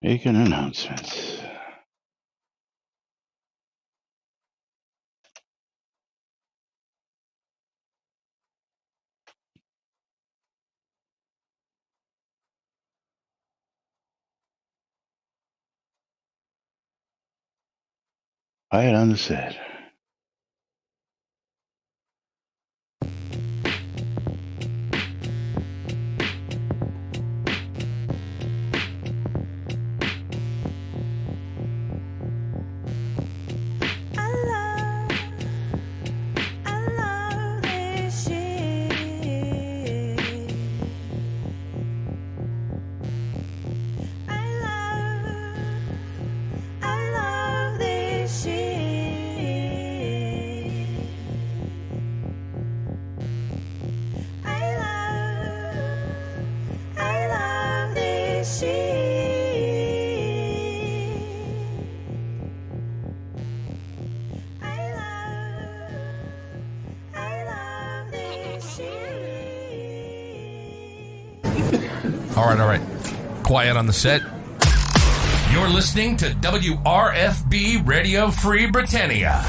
Making announcements. Quiet on the set. All right. Quiet on the set. You're listening to WRFB Radio Free Britannia.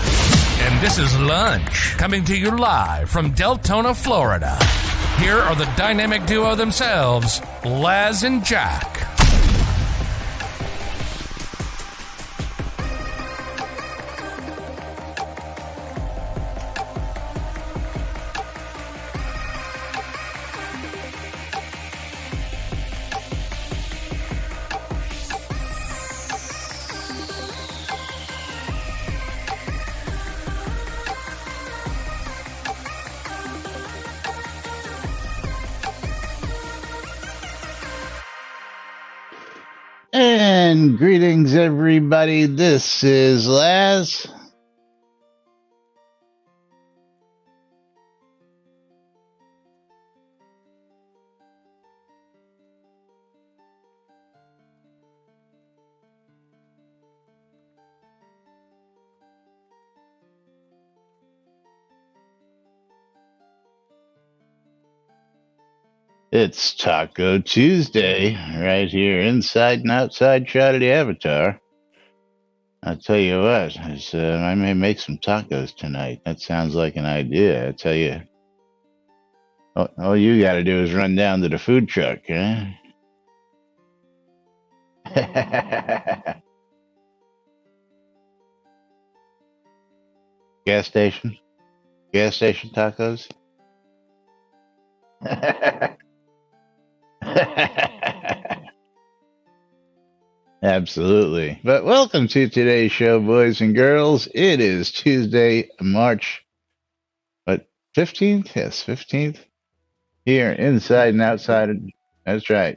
And this is Lunch, coming to you live from Deltona, Florida. Here are the dynamic duo themselves, Laz and Jack. And greetings, everybody. This is Laz. It's Taco Tuesday, right here inside and outside shot of the Avatar. I'll tell you what, I may make some tacos tonight. That sounds like an idea. I tell you, all you got to do is run down to the food truck, huh? Gas station tacos. Absolutely. But welcome to today's show, boys and girls. It is Tuesday, March 15th? Yes, 15th. Here, inside and outside. That's right.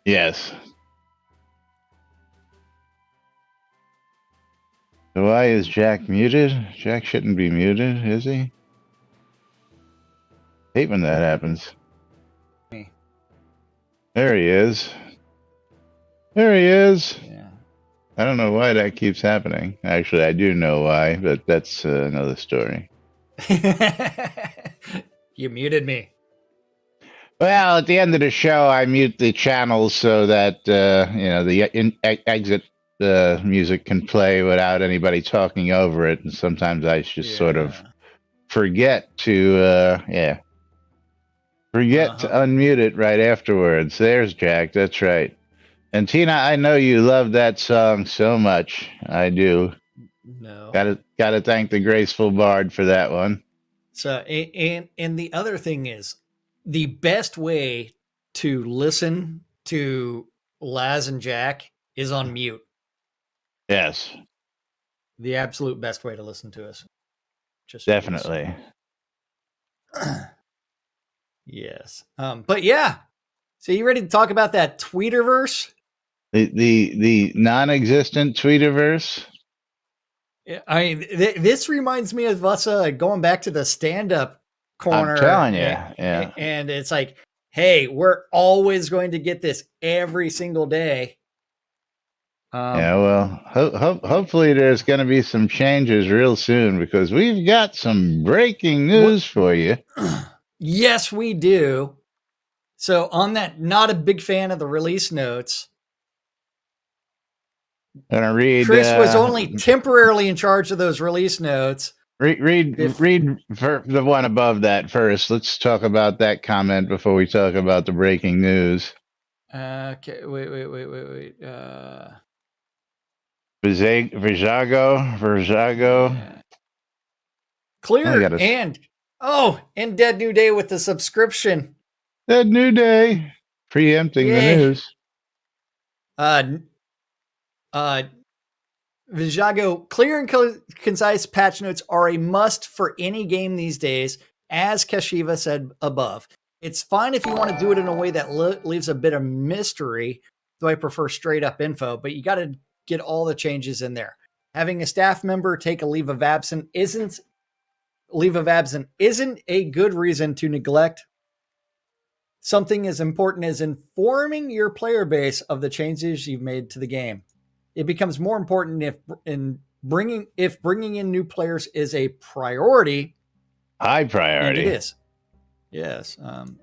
Yes. So why is Jack muted? Jack shouldn't be muted, is he? Hate when that happens. There he is. There he is. Yeah. I don't know why that keeps happening. Actually, I do know why, but that's another story. You muted me. Well, at the end of the show, I mute the channels so that the exit music can play without anybody talking over it. And sometimes I just sort of forget to unmute it right afterwards. There's Jack. That's right. And Tina, I know you love that song so much. I do. No. Gotta thank the graceful bard for that one. So, and the other thing is, the best way to listen to Laz and Jack is on mute. Yes. The absolute best way to listen to us. Just definitely. Yes. But yeah. So you ready to talk about that Tweeterverse? The non-existent Tweeterverse? I mean, this reminds me of us going back to the stand-up corner. I'm telling you, yeah. And it's like, hey, we're always going to get this every single day. Well, hopefully there's going to be some changes real soon because we've got some breaking news for you. Yes, we do. So on that, not a big fan of the release notes. Gonna read. Chris was only temporarily in charge of those release notes. Read for the one above that first. Let's talk about that comment before we talk about the breaking news. Okay, wait. Verzago. Yeah. Clear and Dead New Day with the subscription. Dead New Day, preempting the news. Vijago, clear and concise patch notes are a must for any game these days, as Kashiva said above. It's fine if you want to do it in a way that leaves a bit of mystery, though I prefer straight up info, but you got to get all the changes in there. Having a staff member take a leave of absence isn't a good reason to neglect something as important as informing your player base of the changes you've made to the game. It becomes more important if bringing in new players is a priority. High priority. And it is. Yes.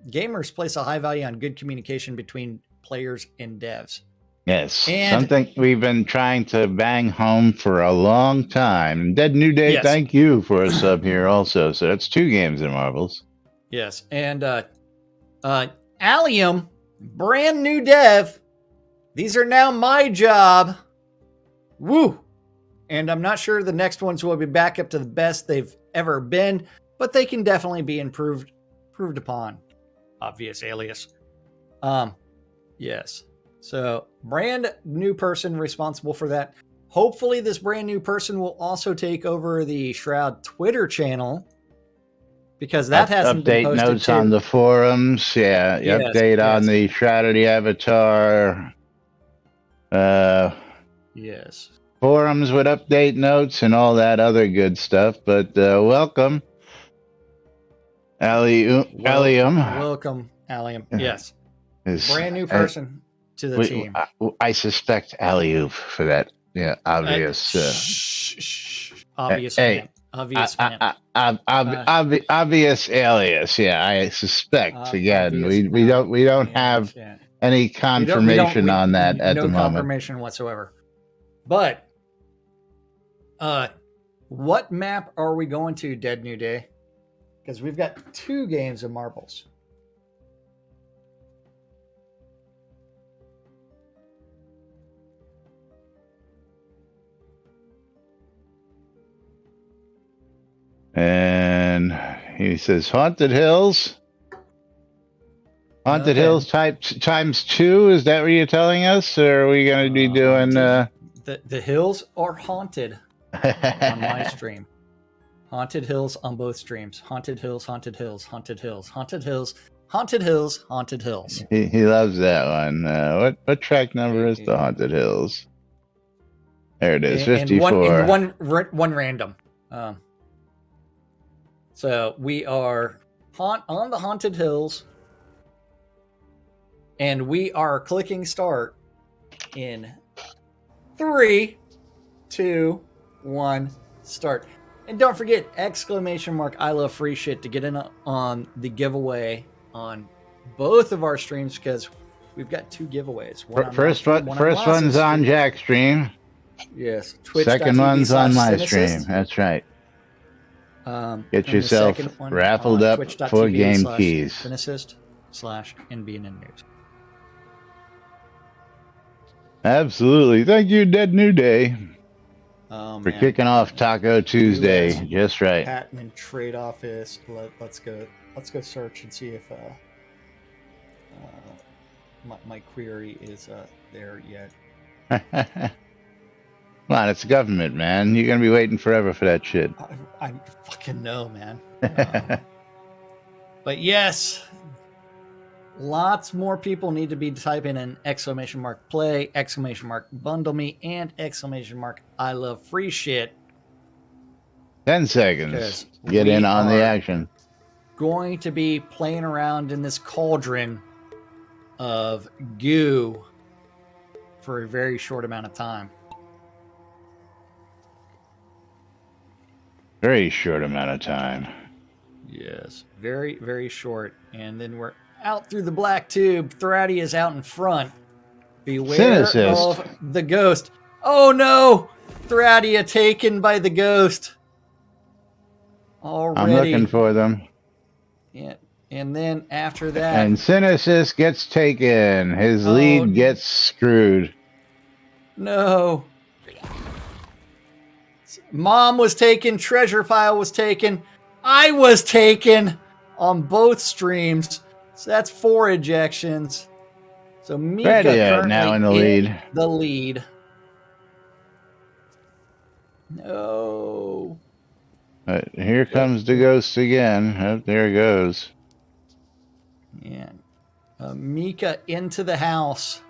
Gamers place a high value on good communication between players and devs. Yes. And something we've been trying to bang home for a long time. Dead New Day, yes. Thank you for a sub here also. So that's 2 games in Marbles. Yes. And Allium, brand new dev. These are now my job. Woo! And I'm not sure the next ones will be back up to the best they've ever been, but they can definitely be improved upon. Obvious alias. Yes. So, brand new person responsible for that. Hopefully this brand new person will also take over the Shroud Twitter channel, because that hasn't been posted. Update notes on the forums. Yeah. Yes, update on the Shrouded Avatar. Yes. Forums with update notes and all that other good stuff. But welcome, Allium. Welcome, Allium. Yes. Brand new person to the team. I suspect Allium for that. Yeah, obvious. Obvious fan. Obvious fan. Obvious alias. Yeah, I suspect. Again, we don't have any confirmation on that at the moment. No confirmation whatsoever. But, what map are we going to, Dead New Day? Because we've got 2 games of Marbles. And he says Haunted Hills. Haunted Hills times 2. Is that what you're telling us, or are we going to be doing? The hills are haunted on my stream. Haunted Hills on both streams. Haunted Hills, Haunted Hills, Haunted Hills, Haunted Hills, Haunted Hills, Haunted Hills. He loves that one. What track number is the Haunted Hills? There it is, 54. And one random. So we are on the Haunted Hills, and we are clicking start in 3, 2, 1, start. And don't forget, ! I love free shit to get in on the giveaway on both of our streams, because we've got 2 giveaways. First one's on Jack's stream. Yes. Second one's on my stream. That's right. Get yourself raffled up for game keys. Finicist/NBNN News. Absolutely. Thank you, Dead New Day, for kicking off Taco Tuesday. Just right. Patent and Trade Office. Let's go search and see if my query is there yet. Come on, it's government, man. You're going to be waiting forever for that shit. I fucking know, man. But yes, lots more people need to be typing in ! Play, ! Bundle me, and ! I love free shit. 10 seconds. Get in on the action. Going to be playing around in this cauldron of goo for a very short amount of time. Very short amount of time. Yes, very, very short. And then we're Out through the black tube, Thraddy is out in front. Beware Cynicist. of the ghost. Oh no! Thradia taken by the ghost. I'm looking Already. for them. Yeah. And then after that. And Cynicist gets taken. His Oh, lead gets screwed. No. Mom was taken. Treasure Pile was taken. I was taken on both streams. So that's 4 ejections. So Mika Thradia currently now in the in lead. the lead. No. But here comes the ghost again. Oh, there it goes. Yeah. Mika into the house.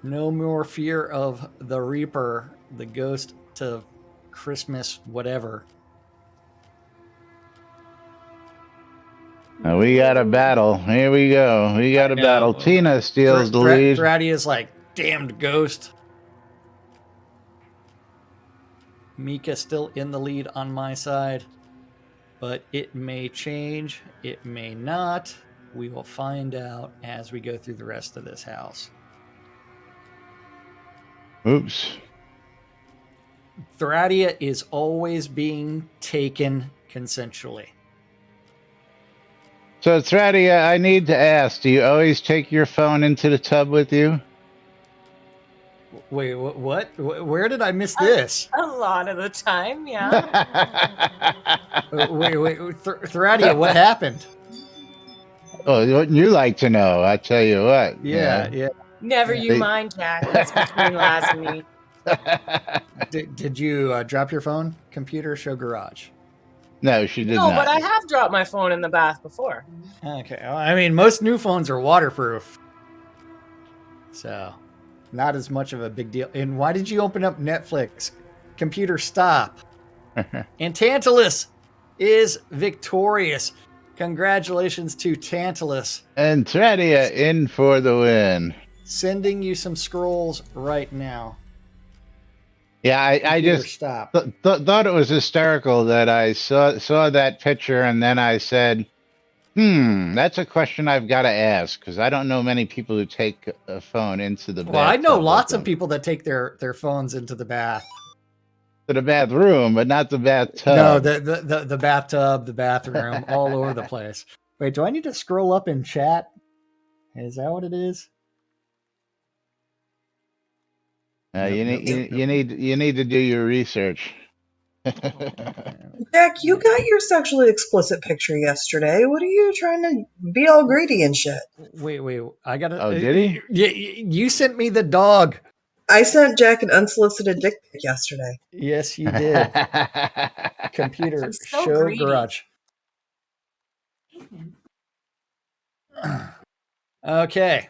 No more fear of the Reaper, the ghost to Christmas, whatever. Now we got a battle. Here we go. We got a battle. Tina steals the lead. Thraddy is like, damned ghost. Mika still in the lead on my side, but it may change. It may not. We will find out as we go through the rest of this house. Oops. Thradia is always being taken consensually. So, Thradia, I need to ask, do you always take your phone into the tub with you? Wait, what? Where did I miss this? A lot of the time, yeah. Wait, Thradia, what happened? Oh, wouldn't you like to know? I tell you what. Yeah. Never you mind, Jack. That's between Laz and me. Did you drop your phone? Computer show garage. No, she did No, not. but I have dropped my phone in the bath before. Okay. Well, I mean, most new phones are waterproof. So, not as much of a big deal. And why did you open up Netflix? Computer, stop. And Tantalus is victorious. Congratulations to Tantalus. And Thradia in for the win. Sending you some scrolls right now. Yeah, I just stop. thought it was hysterical that I saw that picture and then I said, that's a question I've got to ask because I don't know many people who take a phone into the bath. Well, I know lots of people that take their phones into the bath. To the bathroom, but not the bathtub. No, the bathtub, the bathroom, all over the place. Wait, do I need to scroll up in chat? Is that what it is? You need to do your research. Jack, you got your sexually explicit picture yesterday. What are you trying to be all greedy and shit? Wait, I gotta. Oh, did he? You sent me the dog. I sent Jack an unsolicited dick pic yesterday. Yes, you did. Computer So show greedy. garage. Okay.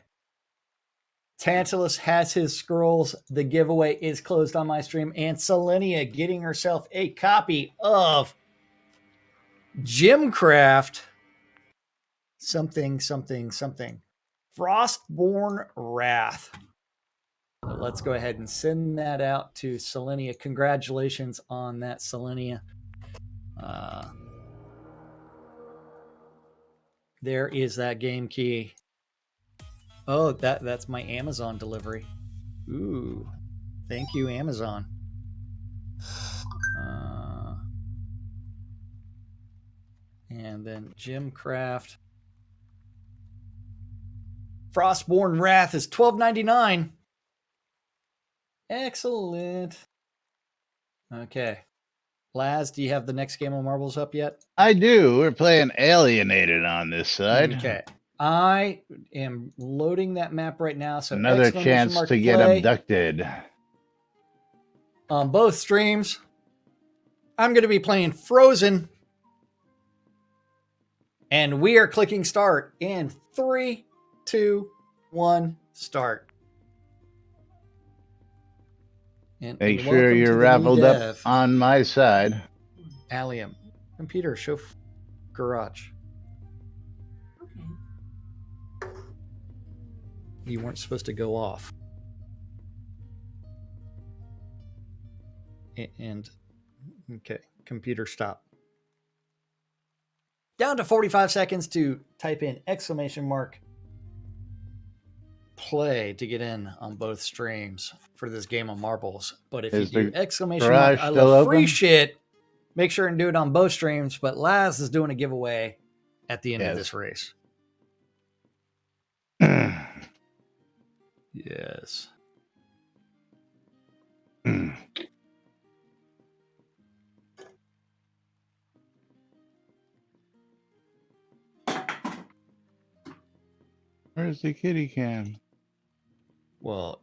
Tantalus has his scrolls. The giveaway is closed on my stream. And Selenia getting herself a copy of Gymcraft. Something. Frostborn Wrath. Let's go ahead and send that out to Selenia. Congratulations on that, Selenia. There is that game key. Oh, that's my Amazon delivery. Ooh, thank you, Amazon. And then Gymcraft. Frostborn Wrath is $12.99. Excellent. Okay. Laz, do you have the next game of marbles up yet? I do. We're playing Alienated on this side. Okay. I am loading that map right now. So another chance to get abducted. On both streams, I'm going to be playing Frozen. And we are clicking start in 3, 2, 1, start. And make sure you're raveled up on my side. Allium. Computer, show garage. Okay. You weren't supposed to go off. And okay, computer stop. Down to 45 seconds to type in !play to get in on both streams for this game of marbles. But if Is you do the !I garage still love free open? shit, make sure and do it on both streams. But Laz is doing a giveaway at the end of Yes. this race. Yes. Where's the kitty cam? Well,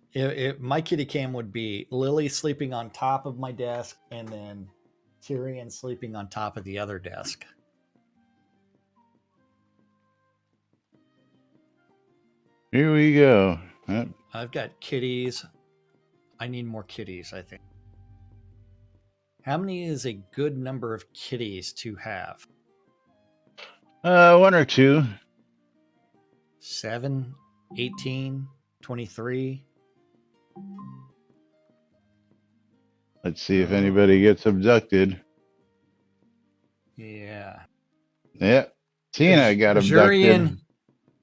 my kitty cam would be Lily sleeping on top of my desk and then Tyrion sleeping on top of the other desk. Here we go. Yep. I've got kitties. I need more kitties, I think. How many is a good number of kitties to have? 1 or 2. 7, 18, 23. Let's see if anybody gets abducted. Yeah. Yep. Tina got abducted. Jurian,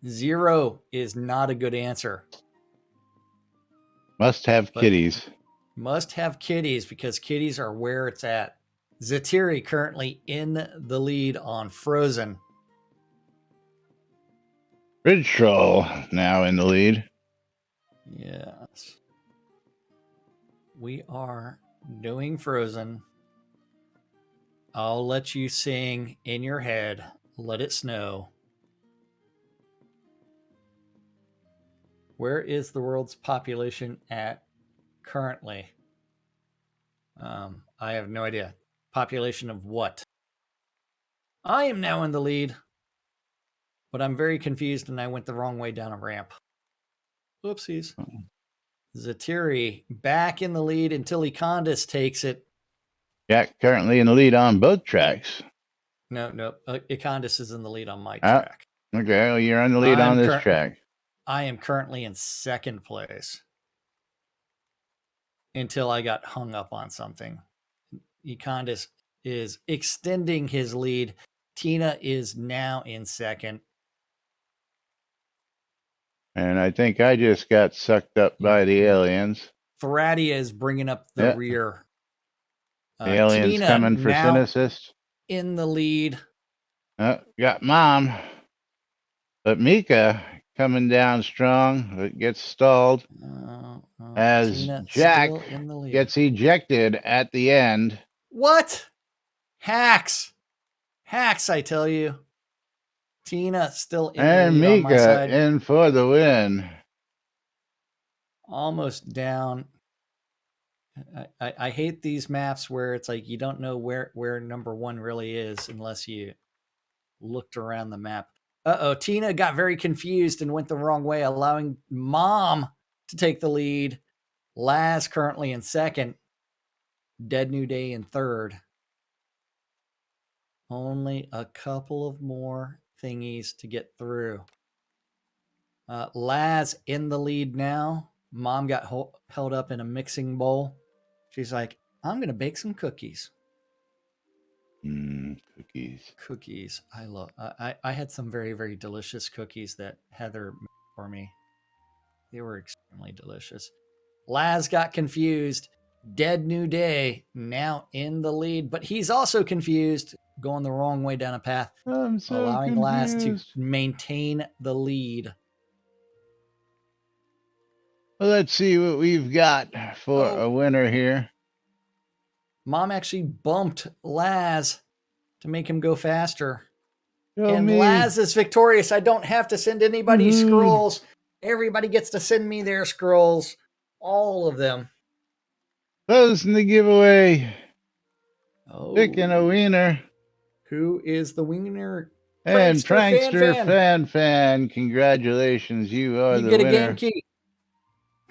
0 is not a good answer. Must have kitties. Must have kitties because kitties are where it's at. Zatiri currently in the lead on Frozen. Ridge Troll now in the lead. Yes. We are doing Frozen. I'll let you sing in your head. Let it snow. Where is the world's population at currently? I have no idea. Population of what? I am now in the lead, but I'm very confused and I went the wrong way down a ramp. Whoopsies. Zatiri back in the lead until Econdis takes it. Jack currently in the lead on both tracks. No. Econdis is in the lead on my track. Okay, well, you're on the lead on this track. I am currently in second place until I got hung up on something. Econdis is extending his lead. Tina is now in second. And I think I just got sucked up by the aliens. Thradia is bringing up the rear. The aliens Tina coming for Synesist. In the lead. Got Mom. But Mika coming down strong, but gets stalled as Tina Jack in the lead. gets ejected at the end. What? Hacks, I tell you. Tina still in and the lead on my Mika side. in for the win. Almost down. I hate these maps where it's like you don't know where number one really is unless you looked around the map. Tina got very confused and went the wrong way, allowing Mom to take the lead. Laz currently in second. Dead New Day in third. Only a couple of more thingies to get through. Laz in the lead now. Mom got held up in a mixing bowl. She's like, I'm going to bake some cookies. Cookies. I had some very, very delicious cookies that Heather made for me. They were extremely delicious. Laz got confused. Dead New Day now in the lead, but he's also confused, going the wrong way down a path, allowing Laz to maintain the lead. Well, let's see what we've got for a winner here. Mom actually bumped Laz to make him go faster. Laz is victorious. I don't have to send anybody scrolls. Everybody gets to send me their scrolls. All of them. Closing the giveaway. Picking a wiener. Who is the wiener? And Prankster Fan. Congratulations. You are the winner. You get a game key.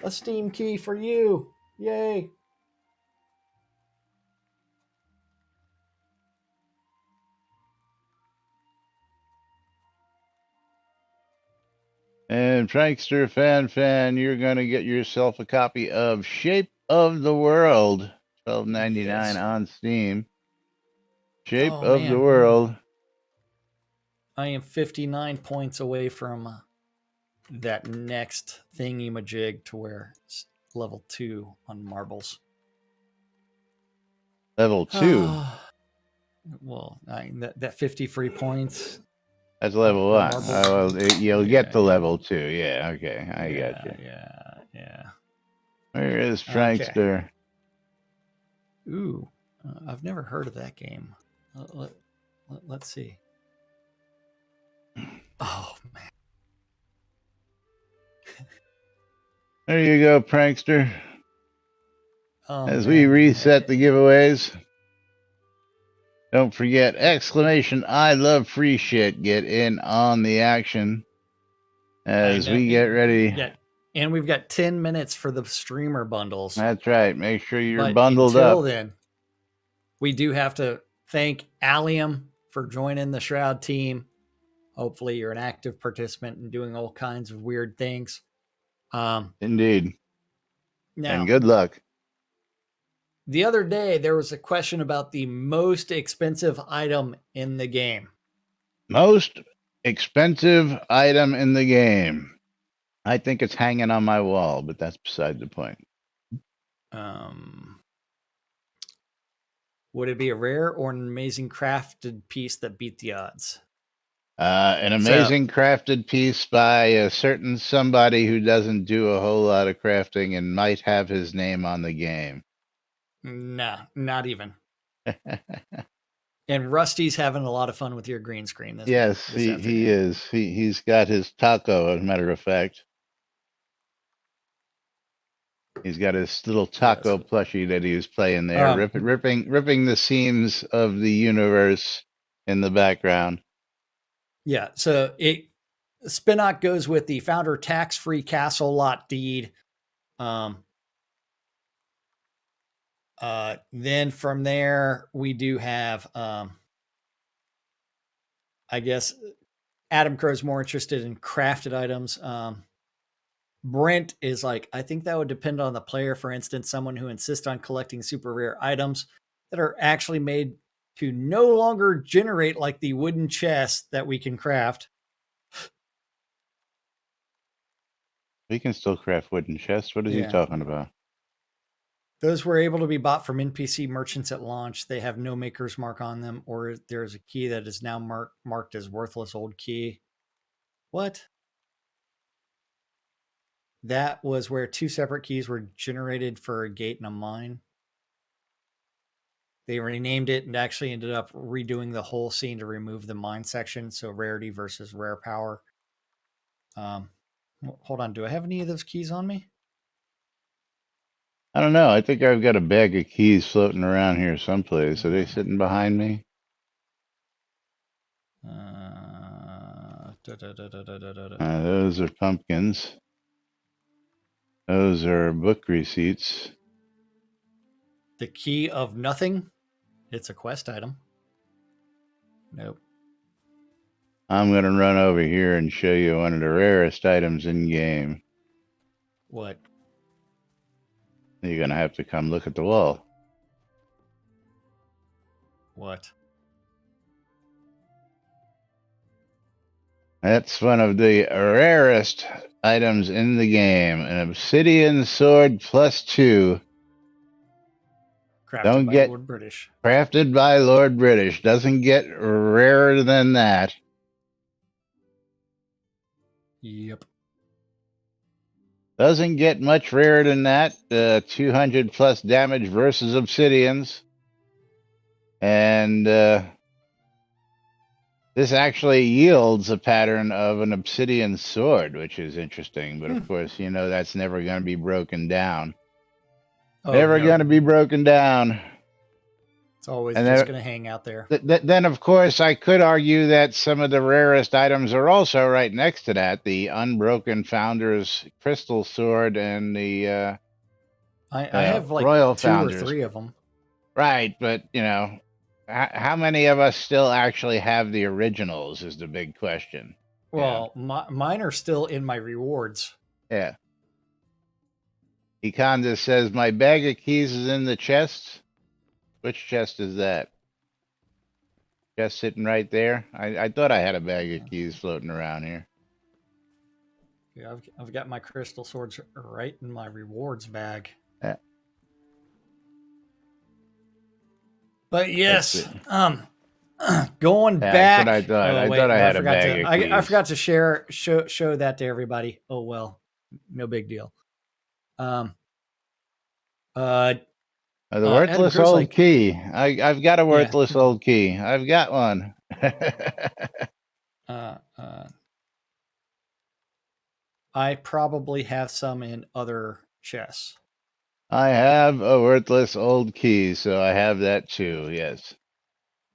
A Steam key for you. Yay. And Prankster Fan, you're going to get yourself a copy of Shape of the World. $12.99 on Steam. Shape of the World. I am 59 points away from that next thingy-majig to where it's level 2 on marbles. Level 2. Well, that 50 free points. That's level per 1. marble. Well, you'll get to level 2. Yeah, okay. I yeah, got you. Yeah. Where is Okay. Prankster? Ooh, I've never heard of that game. Let's see. Oh, man. There you go, Prankster. Oh, As man. we reset the giveaways, don't forget, exclamation, I love free shit. Get in on the action as we get ready. Yeah. And we've got 10 minutes for the streamer bundles. That's right. Make sure you're But bundled until up. then, we do have to thank Allium for joining the Shroud team. Hopefully, you're an active participant and doing all kinds of weird things. Indeed. Now, And good luck. the other day, there was a question about the most expensive item in the game. Most expensive item in the game. I think it's hanging on my wall, but that's beside the point. Would it be a rare or an amazing crafted piece that beat the odds? An amazing crafted piece by a certain somebody who doesn't do a whole lot of crafting and might have his name on the game. Nah, not even. And Rusty's having a lot of fun with your green screen this Yes, he is. He's got his taco, as a matter of fact. He's got his little taco plushie that he was playing there, ripping the seams of the universe in the background. Yeah, so Spinock goes with the founder tax-free castle lot deed. Then from there, we do have, I guess, Adam Crow's more interested in crafted items. Brent is like, I think that would depend on the player. For instance, someone who insists on collecting super rare items that are actually made to no longer generate like the wooden chest that we can craft. We can still craft wooden chests. What is he talking about? Those were able to be bought from NPC merchants at launch. They have no maker's mark on them, or there's a key that is now marked as worthless old key. What? That was where 2 separate keys were generated for a gate and a mine. They renamed it and actually ended up redoing the whole scene to remove the mine section. So rarity versus rare power. Hold on. Do I have any of those keys on me? I don't know. I think I've got a bag of keys floating around here someplace. Are they sitting behind me? Those are pumpkins. Those are book receipts. The key of nothing. It's a quest item. Nope. I'm going to run over here and show you one of the rarest items in game. What? You're going to have to come look at the wall. What? That's one of the rarest items in the game. An obsidian sword +2. Crafted by Lord British. Crafted by Lord British. Doesn't get rarer than that. Yep. Doesn't get much rarer than that. 200 plus damage versus obsidians. And this actually yields a pattern of an obsidian sword, which is interesting. But of course, you know that's never going to be broken down. Never going to be broken down. It's always just going to hang out there. Then, of course, I could argue that some of the rarest items are also right next to that. The Unbroken Founder's Crystal Sword and the I have like Royal 2 Founders. or 3 of them. Right, but, you know, how many of us still actually have the originals is the big question. Well, mine are still in my rewards. Yeah. Econda says, my bag of keys is in the chest. Which chest is that? Just sitting right there. I thought I had a bag of keys floating around here. Yeah, I've got my crystal swords right in my rewards bag. Yeah, But that's yes, it. going Yeah, that's what back. I thought. Oh I thought wait, I no, I had a forgot bag to. of I keys. forgot to show that to everybody. Oh well, no big deal. Um. The Adam worthless Crow's old like, key. I've got a yeah. worthless old key. I've got one. Uh. Uh. I probably have some in other chests. I have a worthless old key, so I have that too. Yes.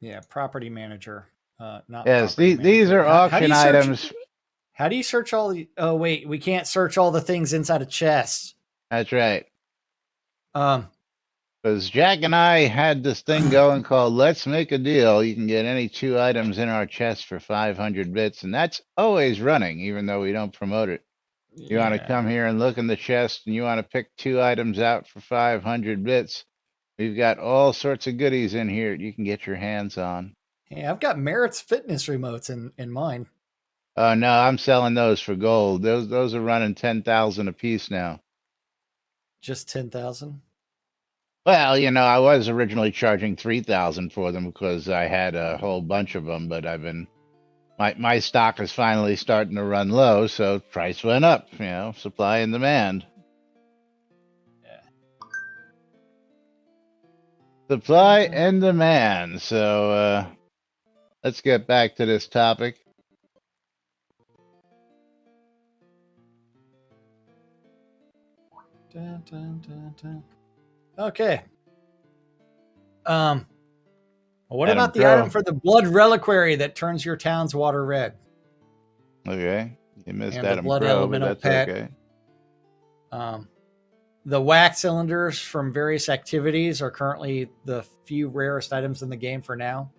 Yeah, property manager. Not Yes, property these manager. are How do auction you search? items. How do you search all the? Oh wait, we can't search all the things inside a chest. That's right. Um. Because Jack and I had this thing going called Let's Make a Deal. You can get any 2 items in our chest for 500 bits, and that's always running, even though we don't promote it. You want to Yeah. come here and look in the chest, and you want to pick 2 items out for 500 bits. We've got all sorts of goodies in here you can get your hands on. Hey, I've got Merritt's fitness remotes in mine. Oh no, I'm selling those for gold. Those are running 10,000 a piece now. Just 10,000. Well, I was originally charging 3,000 for them because I had a whole bunch of them, but my stock is finally starting to run low, so price went up. Supply and demand. Yeah. Supply and demand. So let's get back to this topic. Dun, dun, dun, dun. Okay. What Adam about the item Crow. for the blood reliquary that turns your town's water red? Okay, you missed And the Adam blood Crow, but elemental that's pet. okay. The wax cylinders from various activities are currently the few rarest items in the game for now.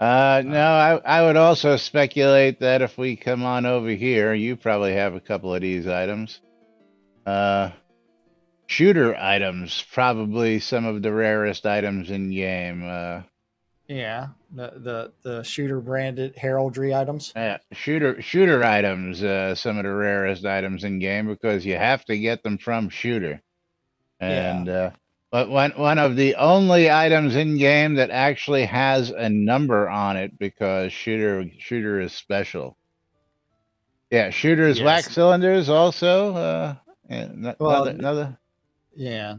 No, I would also speculate that if we come on over here, you probably have a couple of these items. Shooter items, probably some of the rarest items in game. Yeah, the shooter branded heraldry items. Yeah, shooter items, some of the rarest items in game because you have to get them from shooter. And but one of the only items in game that actually has a number on it because shooter is special. Yeah, shooter's Yes. wax cylinders also. Well, Another. yeah.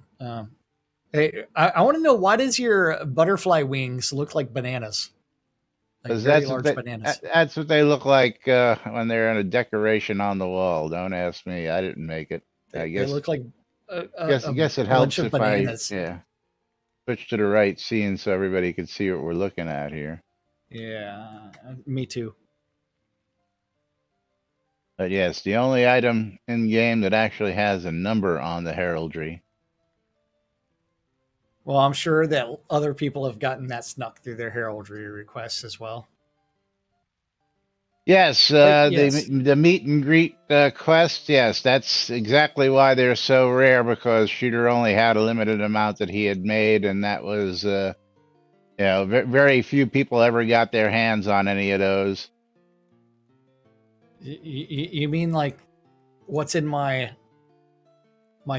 Hey, I want to know, why does your butterfly wings look like bananas? Like Because very large bananas. that's what they look like when they're in a decoration on the wall. Don't ask me. I didn't make it. I They guess look like guess a guess it bunch helps of if I bananas. switch to the right scene so everybody can see what we're looking at here. Yeah, me too. But yes, the only item in game that actually has a number on the heraldry. Well, I'm sure that other people have gotten that snuck through their heraldry requests as well. Yes, But yes, the meet and greet quest. Yes, that's exactly why they're so rare because Shooter only had a limited amount that he had made, and that was very few people ever got their hands on any of those. you mean like what's in my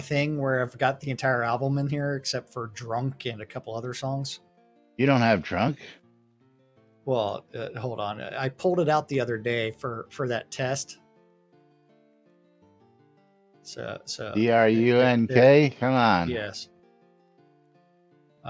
thing where I've got the entire album in here except for Drunk and a couple other songs? You don't have Drunk? Well, hold on. I pulled it out the other day for that test. So DRUNK? Come on. yes.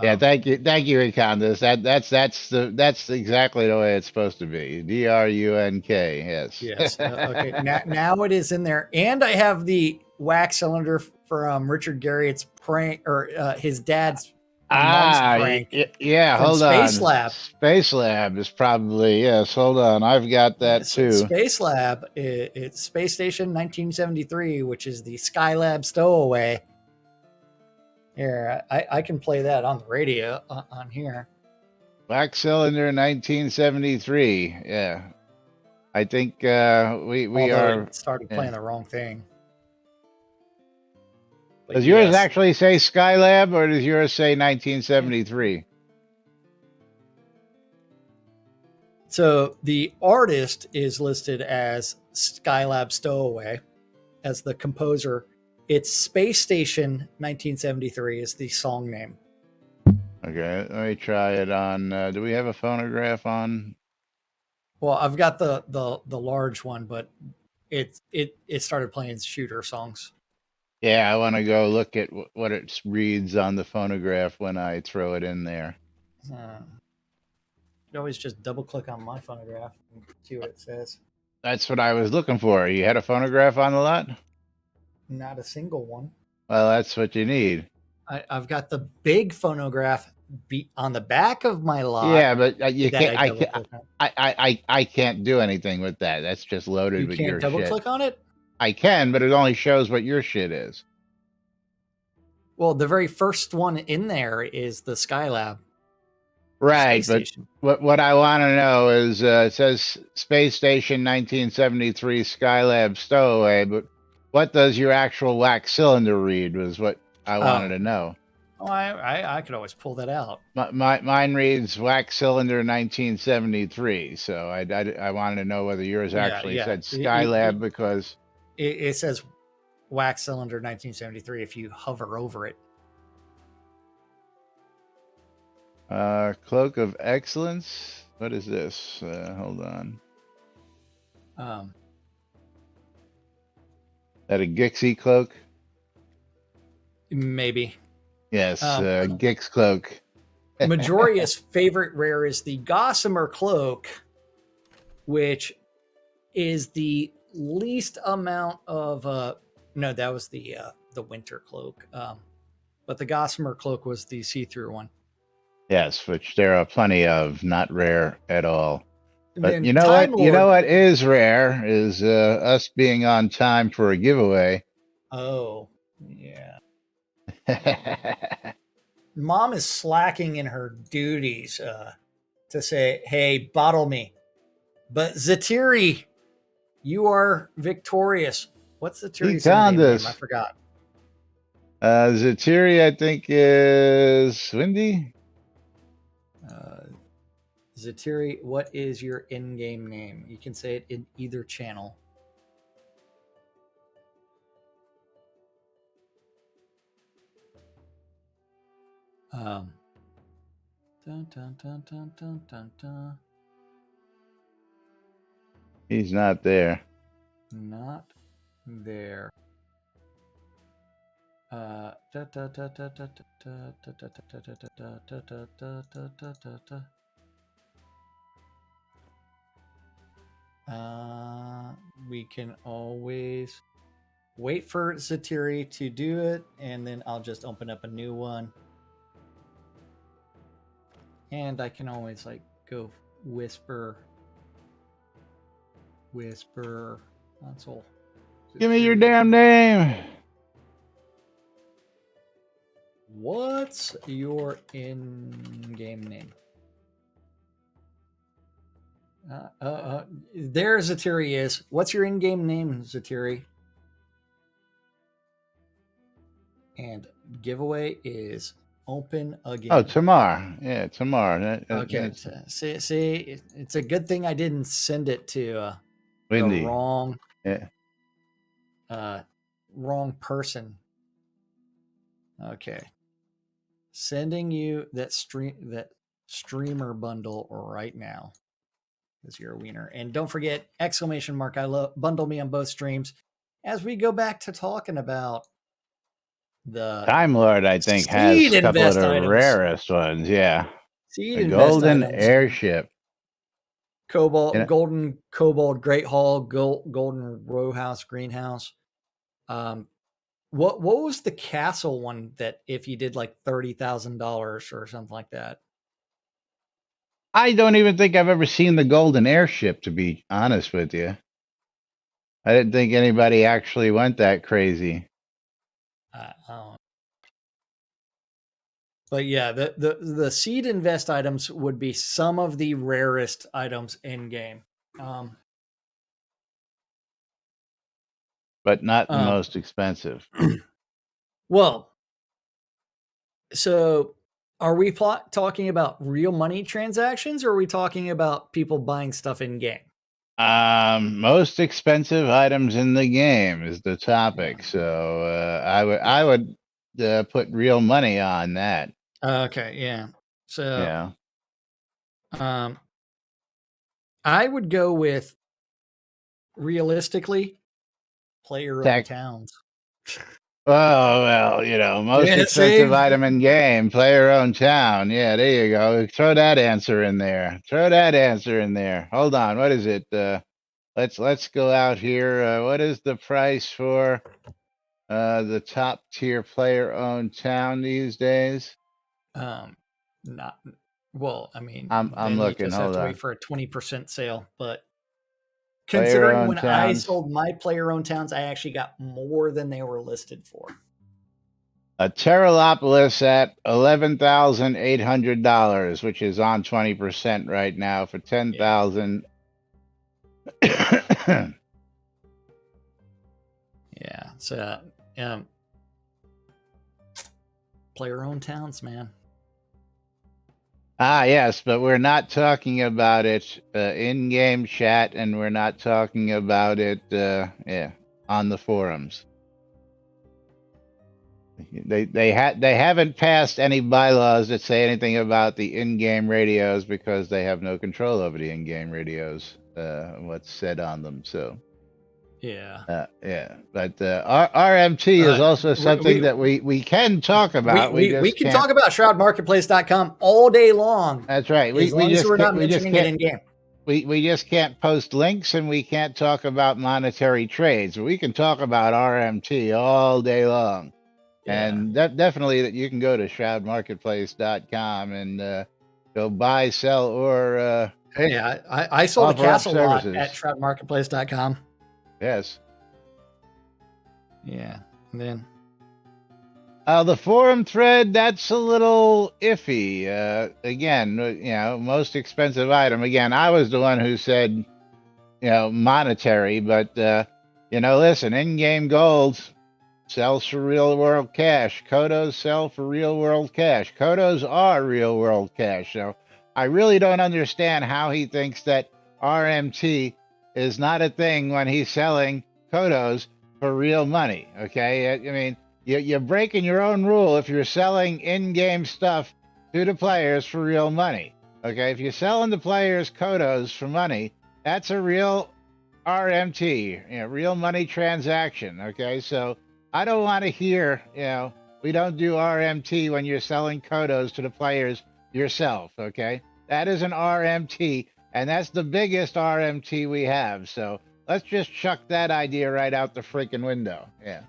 Yeah, thank you, Candace. That's exactly the way it's supposed to be. DRUNK. Yes. Yes. Okay. Now it is in there, and I have the wax cylinder from Richard Garriott's prank, or his dad's mom's prank. Yeah. From Hold Space on. Lab. Space Lab is probably, yes. Hold on, I've got that Yes, too. Space Lab. It's Space Station 1973, which is the Skylab stowaway. Here, I can play that on the radio on here. Wax cylinder 1973. Yeah. I think we Although are. it started playing the wrong thing. But Does yours yes. actually say Skylab or does yours say 1973? So the artist is listed as Skylab Stowaway as the composer. It's Space Station 1973 is the song name. Okay, let me try it on. Do we have a phonograph on? Well, I've got the large one, but it started playing shooter songs. Yeah, I want to go look at what it reads on the phonograph when I throw it in there. You always just double click on my phonograph and see what it says. That's what I was looking for. You had a phonograph on the lot? Not a single one. Well, that's what you need. I've got the big phonograph on the back of my lot. Yeah, but you that can't. I double click on. I can't do anything with that. That's just loaded You with can't your double shit. click on it? I can, but it only shows what your shit is. Well, the very first one in there is the Skylab. Right, Space but Station. what I want to know is it says Space Station 1973 Skylab Stowaway, but what does your actual wax cylinder read was what I wanted to know. Oh, I could always pull that out. Mine reads wax cylinder 1973, so I wanted to know whether yours actually said Skylab because it says wax cylinder 1973 if you hover over it. Cloak of Excellence. What is this? Hold on. That a Gixie cloak? Maybe. Yes, Gix cloak. Majoria's favorite rare is the Gossamer cloak, which is the least amount of no, that was the winter cloak. But the Gossamer cloak was the see-through one. Yes, which there are plenty of, not rare at all. But And you know what? You know what is rare is us being on time for a giveaway. Oh, yeah. Mom is slacking in her duties to say, "Hey, bottle me." But Zatiri, you are victorious. What's Zatiri's in-game name? I forgot. Zatiri, I think, is Windy. Zatiri, what is your in-game name? You can say it in either channel. Dun, dun, dun, dun, dun, dun, dun. He's not there. Not there. We can always wait for Zatiri to do it, and then I'll just open up a new one. And I can always like go whisper console. Give me your damn name. What's your in-game name? There Zatiri is. What's your in-game name, Zatiri? And giveaway is open again. Oh, Tamar. Yeah, Tamar. Okay. See, it's a good thing I didn't send it to Windy. the wrong, yeah, wrong person. Okay, sending you that streamer bundle right now because you're a wiener. And don't forget exclamation mark I love bundle me on both streams as we go back to talking about the Time Lord, I think, has a couple of the rarest ones. Yeah. The golden airship. Cobalt, golden cobalt, great hall, golden row house, greenhouse. What was the castle one that if you did like $30,000 or something like that? I don't even think I've ever seen the golden airship, to be honest with you. I didn't think anybody actually went that crazy. But yeah, the seed invest items would be some of the rarest items in game. But not the most expensive. Well, so Are we talking about real money transactions, or are we talking about people buying stuff in game? Most expensive items in the game is the Yeah. topic. So I would put real money on that. Okay, yeah. So, Yeah. I would go with realistically player-owned Tech. towns. Oh, well, most Yeah, expensive see? item in game, player owned town. Yeah, there you go. Throw that answer in there. Throw that answer in there. Hold on. What is it? Let's go out here. What is the price for the top tier player owned town these days? Not well, I mean, I'm then you looking. just have Hold to wait on. for a 20% sale, but Player considering owned when I towns. sold my player-owned towns, I actually got more than they were listed for. A Terralopolis at $11,800, which is on 20% right now for Yeah. 10,000. Yeah. So, um, player-owned towns, man. Yes, but we're not talking about it in-game chat, and we're not talking about it, on the forums. They haven't passed any bylaws that say anything about the in-game radios because they have no control over the in-game radios. What's said on them? So Yeah. yeah, but RMT is also something We that we can talk about. We we just can can't. talk about shroudmarketplace.com all day long, That's right. as long as we're not We just mentioning it can't. in game. We just can't post links, and we can't talk about monetary trades. We can talk about RMT all day long. Yeah. And definitely that you can go to shroudmarketplace.com and go buy, sell, or Hey, I sold a offer up castle lot at services. shroudmarketplace.com. Yes. Yeah. And then The forum thread, that's a little iffy. Again, most expensive item. Again, I was the one who said, monetary, but, listen, in-game gold sells for real world cash. Kodos sell for real world cash. Kodos are real world cash. So I really don't understand how he thinks that RMT is not a thing when he's selling Kodos for real money. Okay. I mean, you're breaking your own rule if you're selling in-game stuff to the players for real money. Okay. If you're selling the players Kodos for money, that's a real RMT, real money transaction. Okay. So I don't want to hear, we don't do RMT when you're selling Kodos to the players yourself, okay? That is an RMT, and that's the biggest RMT we have. So let's just chuck that idea right out the freaking window. Yeah.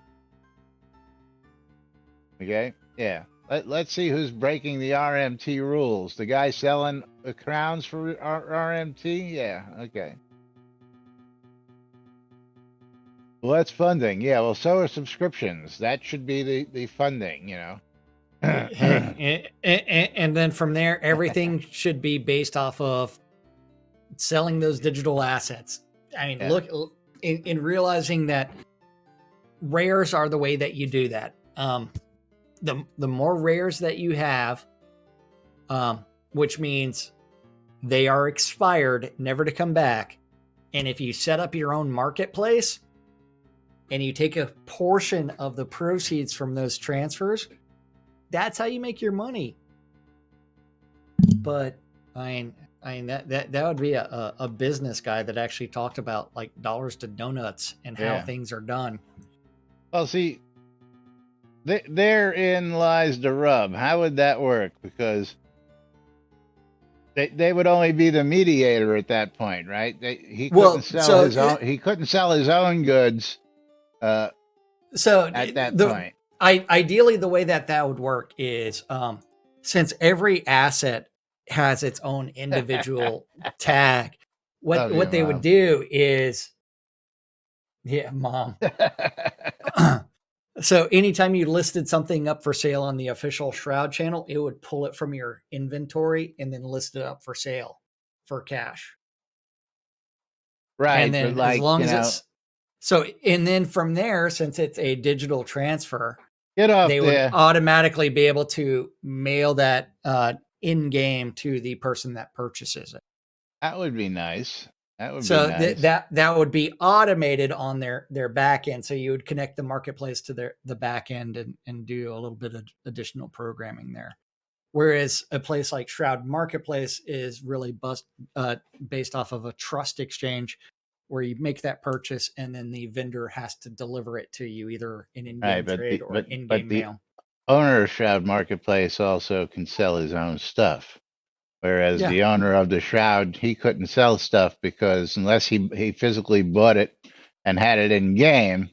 Okay? Yeah. Let's see who's breaking the RMT rules. The guy selling the crowns for RMT? Yeah, okay. Well, that's funding. Yeah, well, so are subscriptions. That should be the funding, hey, and then from there, everything should be based off of selling those digital assets. I mean, Yeah. look in realizing that rares are the way that you do that. The more rares that you have, which means they are expired, never to come back. And if you set up your own marketplace and you take a portion of the proceeds from those transfers, that's how you make your money. But I mean that would be a business guy that actually talked about like dollars to donuts and how things are done. Well, see, therein lies the rub. How would that work? Because they would only be the mediator at that point, right? He couldn't sell his own. He couldn't sell his own goods. So at that point, ideally, the way that would work is since every asset has its own individual tag, what they would do is, yeah, mom. So anytime you listed something up for sale on the official Shroud channel, it would pull it from your inventory and then list it up for sale for cash. Right. And then as long as it's so, and then from there, since it's a digital transfer, Get off they would there. automatically be able to mail that in game to the person that purchases it. That would be nice. That would be So nice. that would be automated on their back end. So you would connect the marketplace to the back end and do a little bit of additional programming there. Whereas a place like Shroud Marketplace is really based off of a trust exchange, where you make that purchase and then the vendor has to deliver it to you, either in in-game Right, trade or but in-game the mail. owner of Shroud Marketplace also can sell his own stuff. Whereas Yeah. the owner of the Shroud, he couldn't sell stuff because unless he physically bought it and had it in game,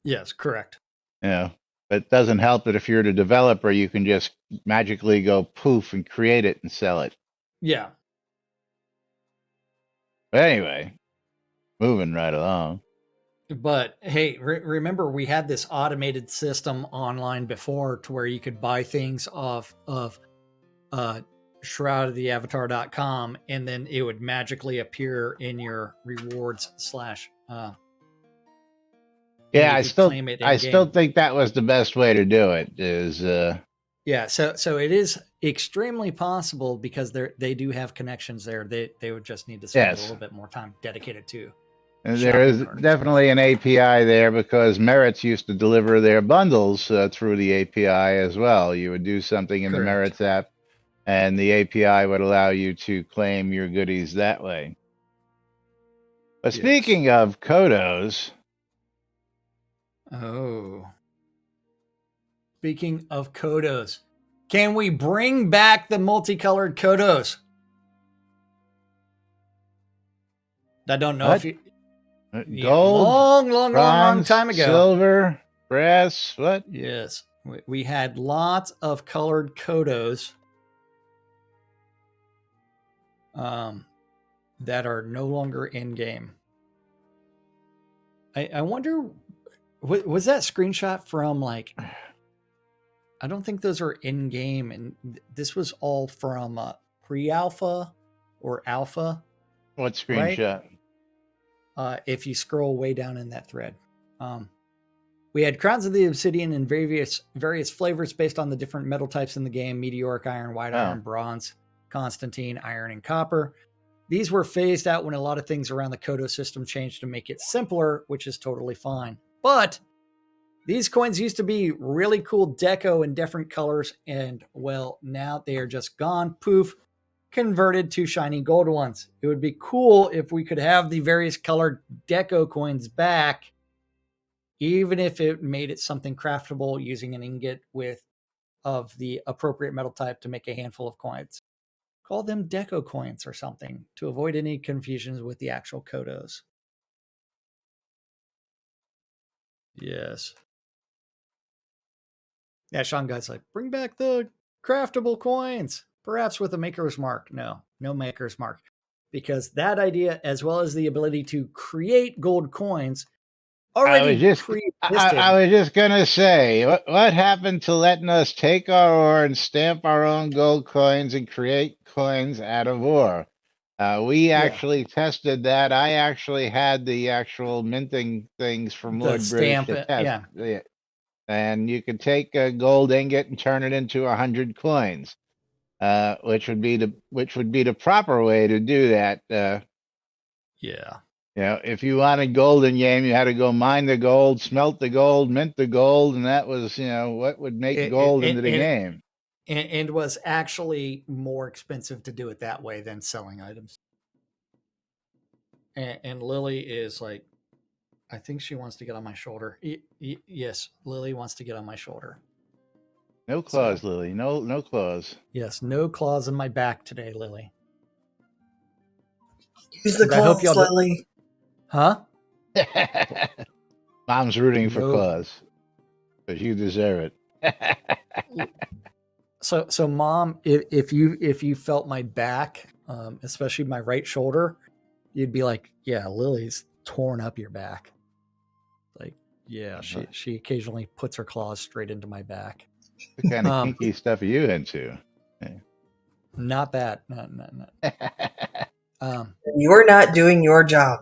Yes, correct. you know. But it doesn't help that if you're the developer, you can just magically go poof and create it and sell it. Yeah. But anyway, moving right along. But hey, remember we had this automated system online before to where you could buy things off of shroudoftheavatar.com and then it would magically appear in your rewards slash Yeah, you could claim it in I still game. think that was the best way to do it. Is Yeah, so it is extremely possible because they do have connections there. They would just need to spend a yes, little bit more time dedicated to. and there shopping is cart definitely an API there because Merits used to deliver their bundles through the API as well. You would do something in the Correct. Merits app, and the API would allow you to claim your goodies that way. But Yes. speaking of Kodos, Oh. Speaking of Kodos, can we bring back the multicolored Kodos? I don't know what? if you Gold, long bronze, time ago. silver, brass, what? Yes. We had lots of colored Kodos that are no longer in game. I wonder, was that screenshot from like, I don't think those are in game, and this was all from pre-alpha or alpha. What screenshot? Right? If you scroll way down in that thread, we had crowns of the obsidian in various flavors based on the different metal types in the game: meteoric iron, white iron, bronze, Constantine, iron, and copper. These were phased out when a lot of things around the Kodo system changed to make it simpler, which is totally fine. But these coins used to be really cool deco in different colors, and well, now they are just gone. Poof, converted to shiny gold ones. It would be cool if we could have the various colored deco coins back, even if it made it something craftable using an ingot of the appropriate metal type to make a handful of coins. Call them deco coins or something to avoid any confusions with the actual Kodos. Yes. Yeah, Sean Guy's like, bring back the craftable coins, perhaps with a maker's mark. No maker's mark. Because that idea, as well as the ability to create gold coins, already pre-existed. I was just gonna say, what happened to letting us take our ore and stamp our own gold coins and create coins out of ore? We actually tested that. I actually had the actual minting things from The Lord stamp, British to test. yeah. And you could take a gold ingot and turn it into 100 coins, which would be the proper way to do that. Yeah. You know, if you wanted gold in game, you had to go mine the gold, smelt the gold, mint the gold, and that was, what would make gold into the game. And was actually more expensive to do it that way than selling items. And Lily is like, I think she wants to get on my shoulder. Yes, Lily wants to get on my shoulder. No claws, so, Lily. No claws. Yes, no claws in my back today, Lily. Use the claws, Lily. Huh? Mom's rooting for claws because you deserve it. So Mom, if you felt my back, especially my right shoulder, you'd be like, yeah, Lily's torn up your back. Like, yeah, she occasionally puts her claws straight into my back. What kind of kinky stuff are you into? Not that. No. You're not doing your job.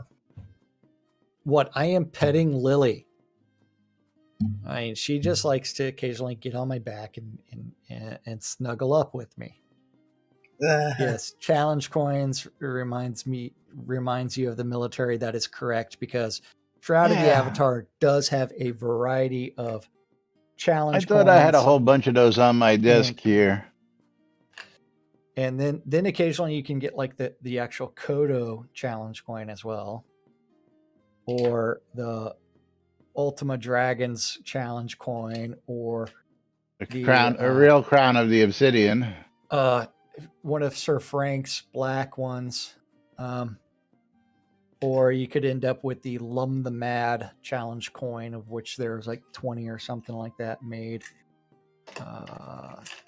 What? I am petting Lily. I mean, she just likes to occasionally get on my back and snuggle up with me. Yes, challenge coins reminds you of the military. That is correct, because Shroud of the Yeah. Avatar does have a variety of I challenge thought I had a coins, whole bunch of those on my desk here. and then occasionally you can get like the actual Kodo challenge coin as well, or the Ultima Dragons challenge coin, or A real crown of the obsidian. one of Sir Frank's black ones. Or you could end up with the Lum the Mad challenge coin, of which there's like 20 or something like that made.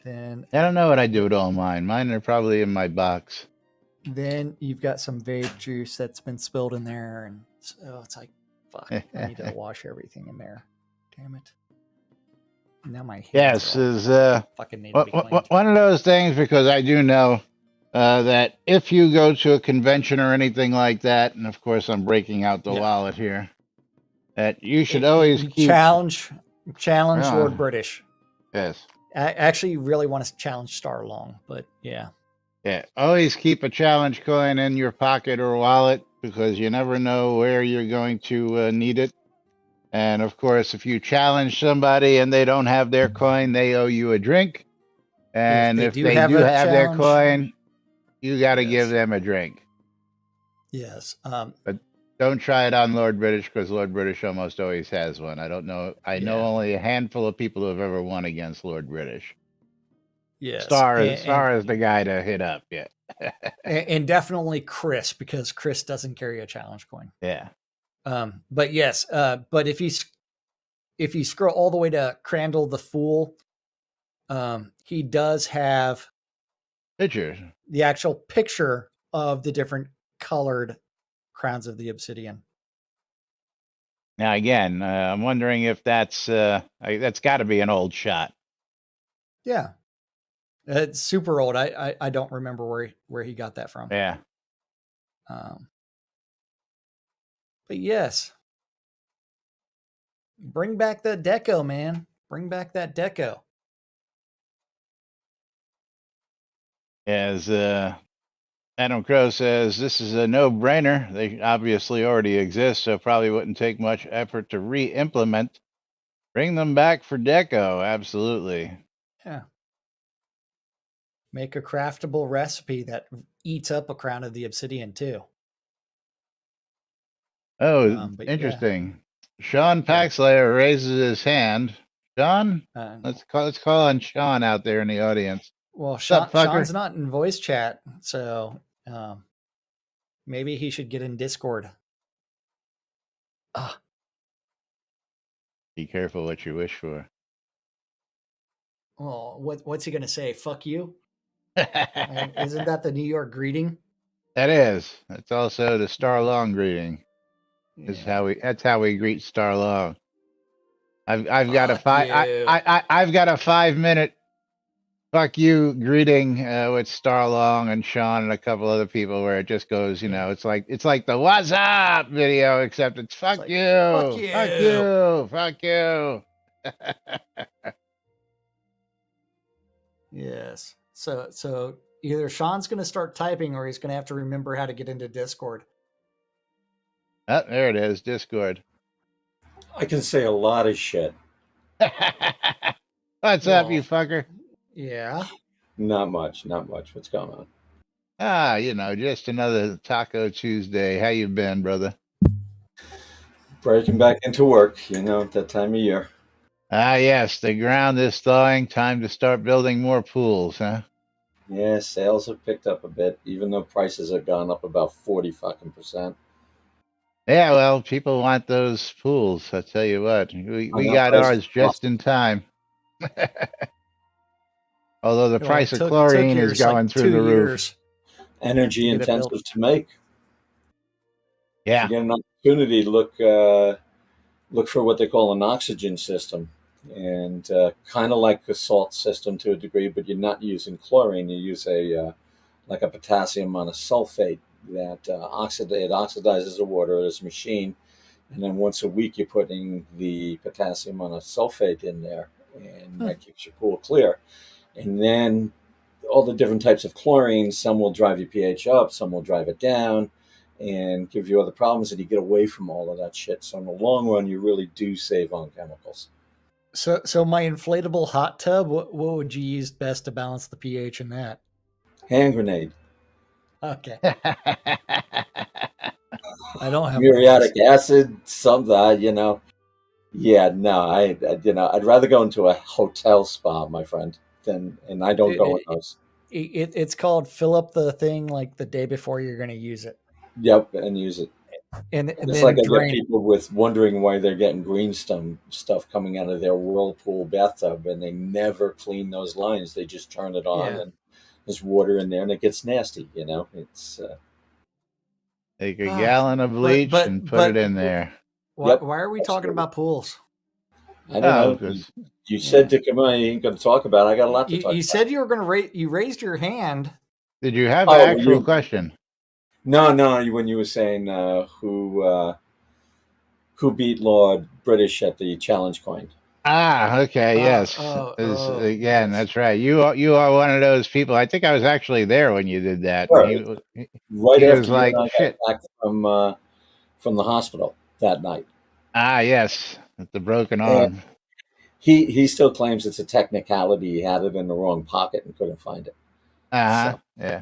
Then I don't know what I do with all mine. Mine are probably in my box. Then you've got some vape juice that's been spilled in there, and so it's like, fuck, I need to wash everything in there. Damn it. Now my hands is fucking need to be cleaned. one of those things, because I do know that if you go to a convention or anything like that, and of course I'm breaking out the wallet here, that you should always keep challenge Lord British. Yes. I actually really want to challenge Starlong, but yeah. Yeah, always keep a challenge coin in your pocket or wallet, because you never know where you're going to need it. And of course, if you challenge somebody and they don't have their coin, they owe you a drink. And if they do have their coin, you got to give them a drink. Yes. But don't try it on Lord British, because Lord British almost always has one. I don't know. I know only a handful of people who have ever won against Lord British. Yes. Star is the guy to hit up. Yeah. and definitely Chris, because Chris doesn't carry a challenge coin. Yeah. But yes, but if you scroll all the way to Crandall the Fool, he does have pictures, the actual picture of the different colored crowns of the obsidian. Now again, I'm wondering if that's got to be an old shot. Yeah, it's super old. I don't remember where he got that from. Yeah. But yes, bring back that deco, man. Bring back that deco. As Adam Crow says, this is a no-brainer. They obviously already exist, so probably wouldn't take much effort to re-implement. Bring them back for deco, absolutely. Yeah. Make a craftable recipe that eats up a crown of the obsidian too. Oh, interesting. Yeah. Sean Paxlayer raises his hand. Sean, let's call on Sean out there in the audience. Well, Sean's not in voice chat, so maybe he should get in Discord. Be careful what you wish for. Well, what's he gonna say? Fuck you? Isn't that the New York greeting? That is. That's also the Starlong greeting. Yeah. That's how we greet Starlong. I've got a 5-minute fuck you greeting with Starlong and Sean and a couple other people, where it just goes, it's like the "What's up" video, except it's fuck you, fuck you, fuck you. Yes. So either Sean's going to start typing, or he's going to have to remember how to get into Discord. Oh, there it is, Discord. I can say a lot of shit. What's up, you fucker? Yeah. Not much. What's going on? Just another Taco Tuesday. How you been, brother? Breaking back into work, that time of year. Yes, the ground is thawing. Time to start building more pools, huh? Yeah, sales have picked up a bit, even though prices have gone up about 40%. Yeah, well, people want those pools. I tell you what, we got ours just in time. Although the price of chlorine is going through the roof. Energy intensive to make. Yeah. If you get an opportunity, look for what they call an oxygen system, and kind of like a salt system to a degree, but you're not using chlorine. You use a potassium monosulfate that it oxidizes the water. There's a machine. And then once a week, you're putting the potassium monosulfate in there, and that keeps your pool clear. And then all the different types of chlorine, some will drive your pH up, some will drive it down, and give you other problems, and you get away from all of that shit. So in the long run, you really do save on chemicals. So my inflatable hot tub, what would you use best to balance the pH in that? Hand grenade, Okay. I don't have one of muriatic those. acid, something, you know. Yeah, no, I'd rather go into a hotel spa, my friend, and I don't go in those. It's called fill up the thing like the day before you're going to use it, Yep, and use it. and It's like then I get drain it. people with wondering why they're getting green stuff coming out of their whirlpool bathtub, and they never clean those lines. They just turn it on, Yeah. and there's water in there, and it gets nasty. You know, it's Take a gallon of bleach and put it in there. Why, yep. why are we talking Absolutely. about pools? I don't Oh, know. because You said to come on. You ain't going to talk about. I got a lot to talk You about. said you were going to you raised your hand. did you have an Oh, actual question? No. When you were saying who beat Lord British at the challenge coin? Ah, okay, yes. Again, Yes. that's right. You are one of those people. I think I was actually there when you did that, and Sure. Right he was after you and like, I got "Shit." back from the hospital that night. Ah, yes, with the broken And arm. he still claims it's a technicality. He had it in the wrong pocket and couldn't find it. Uh-huh. So Yeah.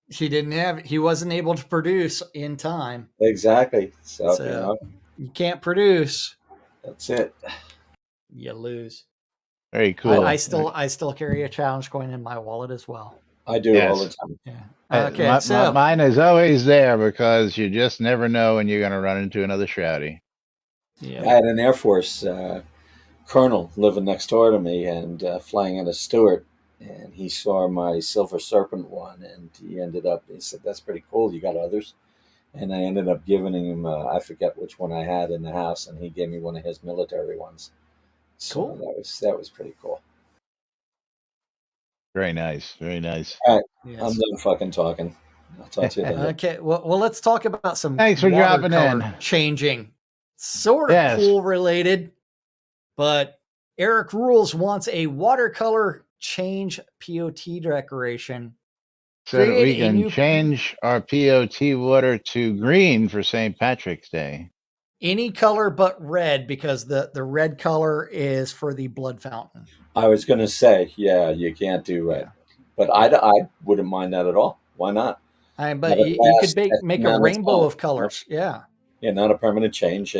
He wasn't able to produce in time. exactly. So So you can't produce, that's it. you lose. Very Well, cool. I still carry a challenge coin in my wallet as well. I do all the Yes. time. Yeah. Okay. Mine is always there because you just never know when you're going to run into another Shroudy. Yeah. I had an Air Force colonel living next door to me and flying out of Stewart, and he saw my Silver Serpent one, and he said, "That's pretty cool. You got others?" And I ended up giving him, I forget which one I had in the house, and he gave me one of his military ones. So Cool. that was pretty cool. Very nice. Very nice. All right, Yes. I'm done fucking talking. I'll talk to you later. Okay. Well, let's talk about some Thanks for dropping watercolor in. changing. Sort of Yes. pool related, but Eric Rules wants a watercolor change POT decoration. So that we Create a can new change our POT water to green for St. Patrick's Day. any color but red because the red color is for the blood fountain. I was going to say, yeah, you can't do red, but I wouldn't mind that at all. Why not? But Have it you could last X make a amount rainbow time, of colors. Yeah. Yeah, not a permanent change.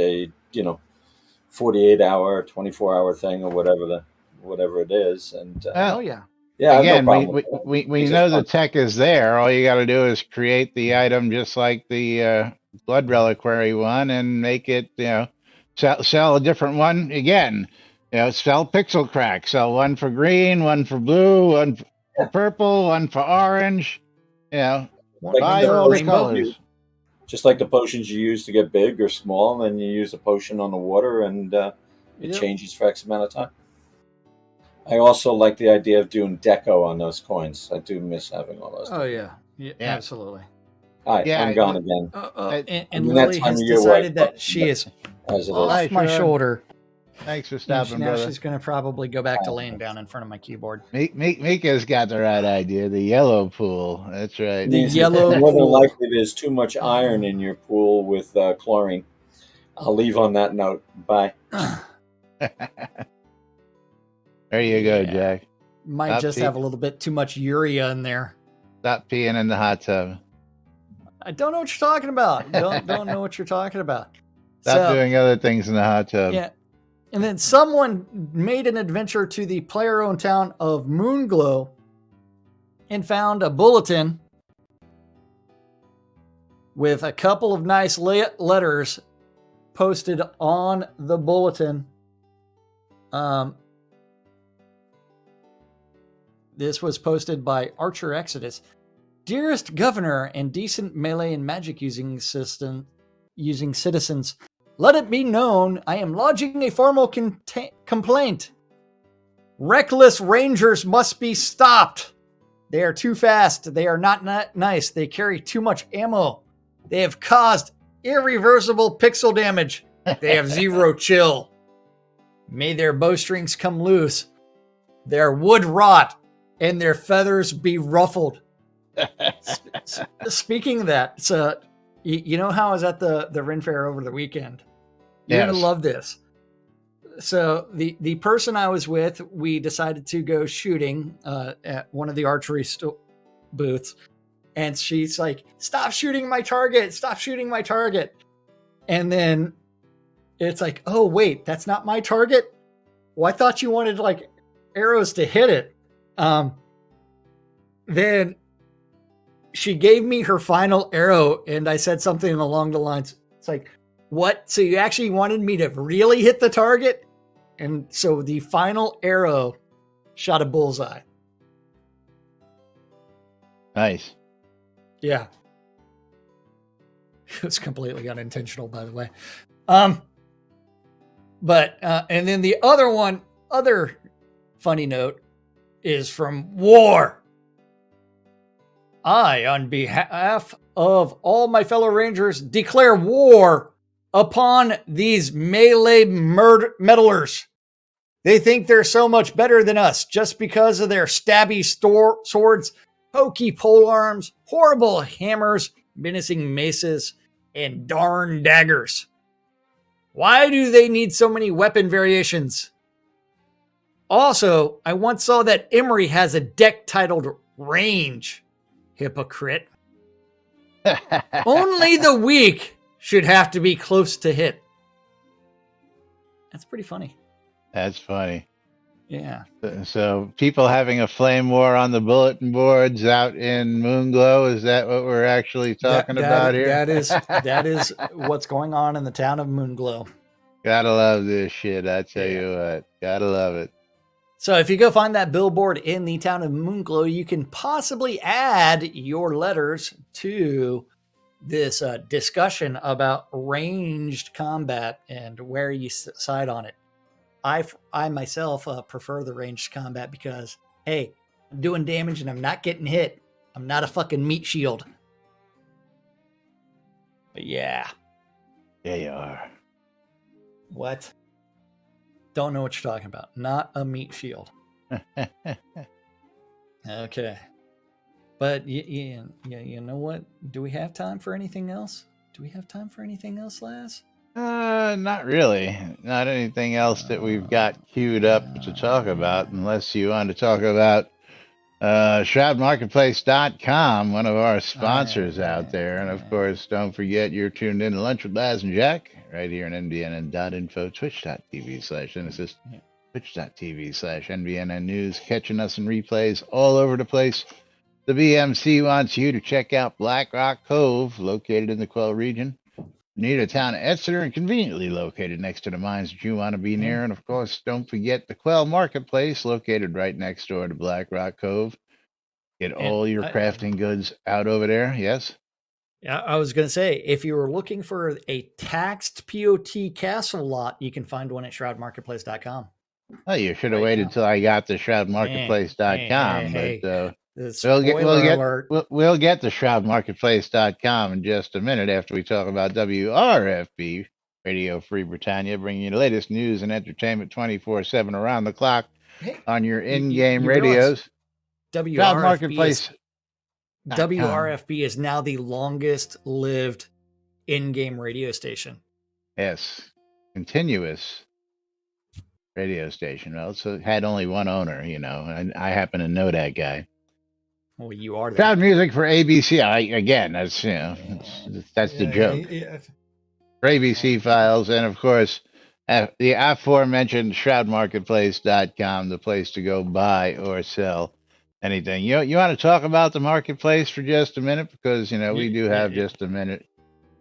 48-hour, 24-hour thing, or whatever it is, and Oh Well, yeah. yeah, I have no again, problem with that. we It's just know the fun. tech is there. All you got to do is create the item just like the blood reliquary one and make it, sell a different one again. Sell pixel crack. Sell one for green, one for blue, one for purple, one for orange. Like One Buy for a all the rainbow. colors. just like the potions you use to get big or small, and you use a potion on the water, and it Yep. changes for X amount of time. I also like the idea of doing deco on those coins. I do miss having all those. Oh yeah. Yeah. Yeah. Absolutely. All right, Yeah. I'm gone again. And I mean, Lily that time has of year where I decided that fuck she is as it is. off my Sure. shoulder. Thanks for And stopping, now brother. she's going to probably go back to laying down in front of my keyboard. Mika's got the right idea. The yellow pool. That's right. The Means yellow more than pool. likely there's too much iron in your pool with chlorine. I'll leave on that note. Bye. There you go, Yeah. Jack. Might Stop just have a little bit too much urea in there. Stop peeing in the hot tub. I don't know what you're talking about. Don't know what you're talking about. Stop doing other things in the hot tub. Yeah. And then someone made an adventure to the player-owned town of Moonglow and found a bulletin with a couple of nice letters posted on the bulletin. This was posted by Archer Exodus. Dearest Governor and decent melee and magic using citizens, let it be known I am lodging a formal complaint. Reckless rangers must be stopped. They are too fast. They are not nice. They carry too much ammo. They have caused irreversible pixel damage. They have 0 chill. May their bowstrings come loose, their wood rot, and their feathers be ruffled. Speaking of that, so you know how I was at the Ren Fair over the weekend? You're Yes. going to love this. So the person I was with, we decided to go shooting at one of the archery booths. And she's like, stop shooting my target. Stop shooting my target. And then it's like, oh, wait, that's not my target. Well, I thought you wanted like arrows to hit it. Then she gave me her final arrow. And I said something along the lines. It's like, what? So you actually wanted me to really hit the target? And so the final arrow shot a bullseye. Nice. Yeah. It was completely unintentional, by the way. But and then the other funny note is from War. I, on behalf of all my fellow Rangers, declare war upon these melee meddlers. They think they're so much better than us just because of their stabby swords, hokey polearms, horrible hammers, menacing maces, and darn daggers. Why do they need so many weapon variations? Also, I once saw that Emery has a deck titled Range. Hypocrite. Only the weak should have to be close to hit. That's pretty funny. That's funny. Yeah. So people having a flame war on the bulletin boards out in Moonglow, is that what we're actually talking about here? That is what's going on in the town of Moonglow. Gotta love this shit, I tell you what. Gotta love it. So if you go find that billboard in the town of Moonglow, you can possibly add your letters to this discussion about ranged combat and where you side on it. I myself prefer the ranged combat because, hey, I'm doing damage and I'm not getting hit. I'm not a fucking meat shield. But yeah. Yeah, you are. What? Don't know what you're talking about. Not a meat shield. Okay. But you know what? Do we have time for anything else? Laz? Not really. Not anything else that we've got queued up to talk about, unless you want to talk about ShroudMarketplace.com, one of our sponsors out there. And of course, don't forget you're tuned in to Lunch with Laz and Jack right here on NBNN.info, twitch.tv/Genesis, twitch.tv/NBNN News, catching us in replays all over the place. The BMC wants you to check out Black Rock Cove, located in the Quell region. Near the town of Exeter and conveniently located next to the mines that you want to be near. And of course, don't forget the Quell Marketplace, located right next door to Black Rock Cove. Get all your crafting goods out over there. Yes? Yeah, I was going to say, if you were looking for a taxed POT castle lot, you can find one at shroudmarketplace.com. Oh, you should have waited till I got to shroudmarketplace.com. But we'll get to shroudmarketplace.com in just a minute after we talk about WRFB, Radio Free Britannia, bringing you the latest news and entertainment 24/7 around the clock on your in-game radios. WRFB is now the longest lived in-game radio station. Yes. Continuous radio station. Well, it had only one owner, and I happen to know that guy. Well, you are. Sound music for ABC. That's the joke. For ABC files, and of course, the aforementioned ShroudMarketplace.com, the place to go buy or sell anything. You want to talk about the marketplace for just a minute, because we do have just a minute.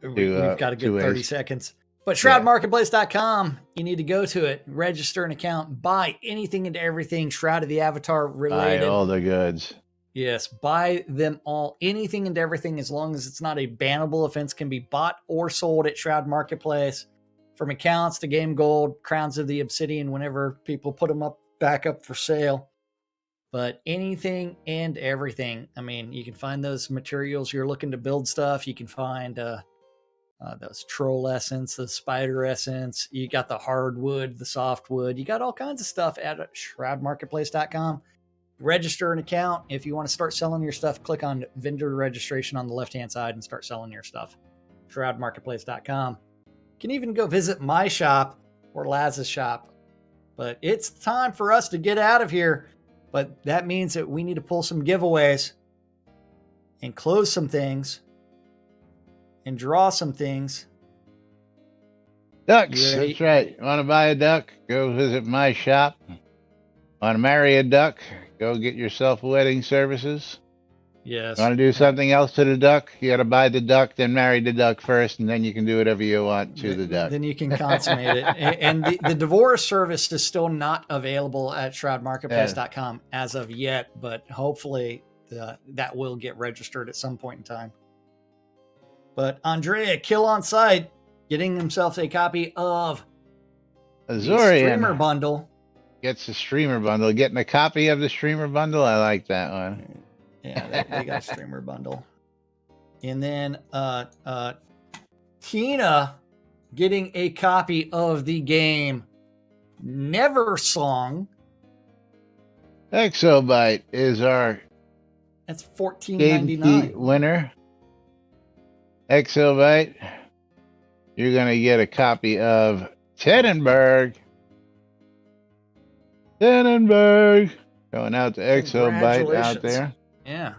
We've got a good 30 seconds. But ShroudMarketplace.com, you need to go to it, register an account, buy anything and everything Shroud of the Avatar related. Buy all the goods. Yes, buy them all. Anything and everything, as long as it's not a bannable offense, can be bought or sold at Shroud Marketplace. From accounts to Game Gold, Crowns of the Obsidian, whenever people put them back up for sale. But anything and everything. I mean, you can find those materials you're looking to build stuff. You can find those troll essence, the spider essence. You got the hardwood, the softwood. You got all kinds of stuff at shroudmarketplace.com. Register an account. If you want to start selling your stuff, click on vendor registration on the left-hand side and start selling your stuff. shroudmarketplace.com. You can even go visit my shop or Laz's shop. But it's time for us to get out of here. But that means that we need to pull some giveaways and close some things and draw some things. Ducks, that's right. Want to buy a duck? Go visit my shop. Want to marry a duck? Go get yourself wedding services. Yes. Want to do something else to the duck? You got to buy the duck, then marry the duck first, and then you can do whatever you want to the duck. Then you can consummate it. And the divorce service is still not available at shroudmarketplace.com as of yet, but hopefully that will get registered at some point in time. But Andrea, Kill on Sight, getting himself a copy of the Streamer Bundle. Gets the Streamer Bundle. Getting a copy of the Streamer Bundle? I like that one. Yeah, they got a Streamer Bundle. And then Tina getting a copy of the game Never Song. Exobyte is our That's $14.99 winner. Exobyte, you're going to get a copy of Tannenberg. Going out to Exobyte out there. Yeah.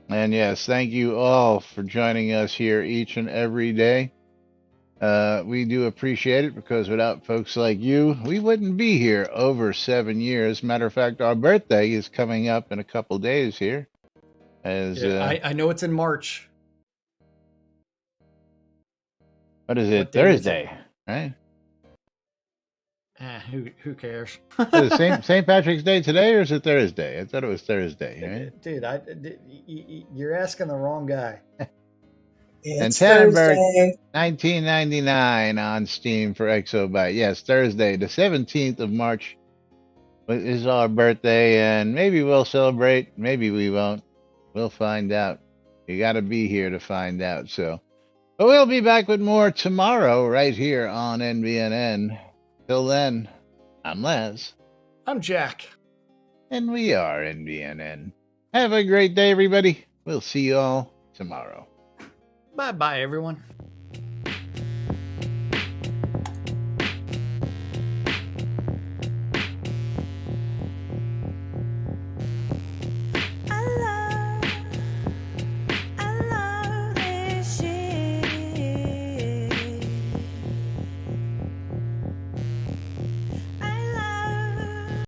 And yes, thank you all for joining us here each and every day. We do appreciate it because without folks like you, we wouldn't be here over 7 years. Matter of fact, our birthday is coming up in a couple days here. I know it's in March. What is it? Thursday, right? Who cares? Is it St. Patrick's Day today, or is it Thursday? I thought it was Thursday, right? Dude, you're asking the wrong guy. And Tannenberg, $19.99 on Steam for Exobyte. Yes, Thursday, the 17th of March is our birthday, and maybe we'll celebrate. Maybe we won't. We'll find out. You got to be here to find out. But we'll be back with more tomorrow right here on NBNN. Till then, I'm Les. I'm Jack. And we are NBNN. Have a great day, everybody. We'll see you all tomorrow. Bye-bye, everyone.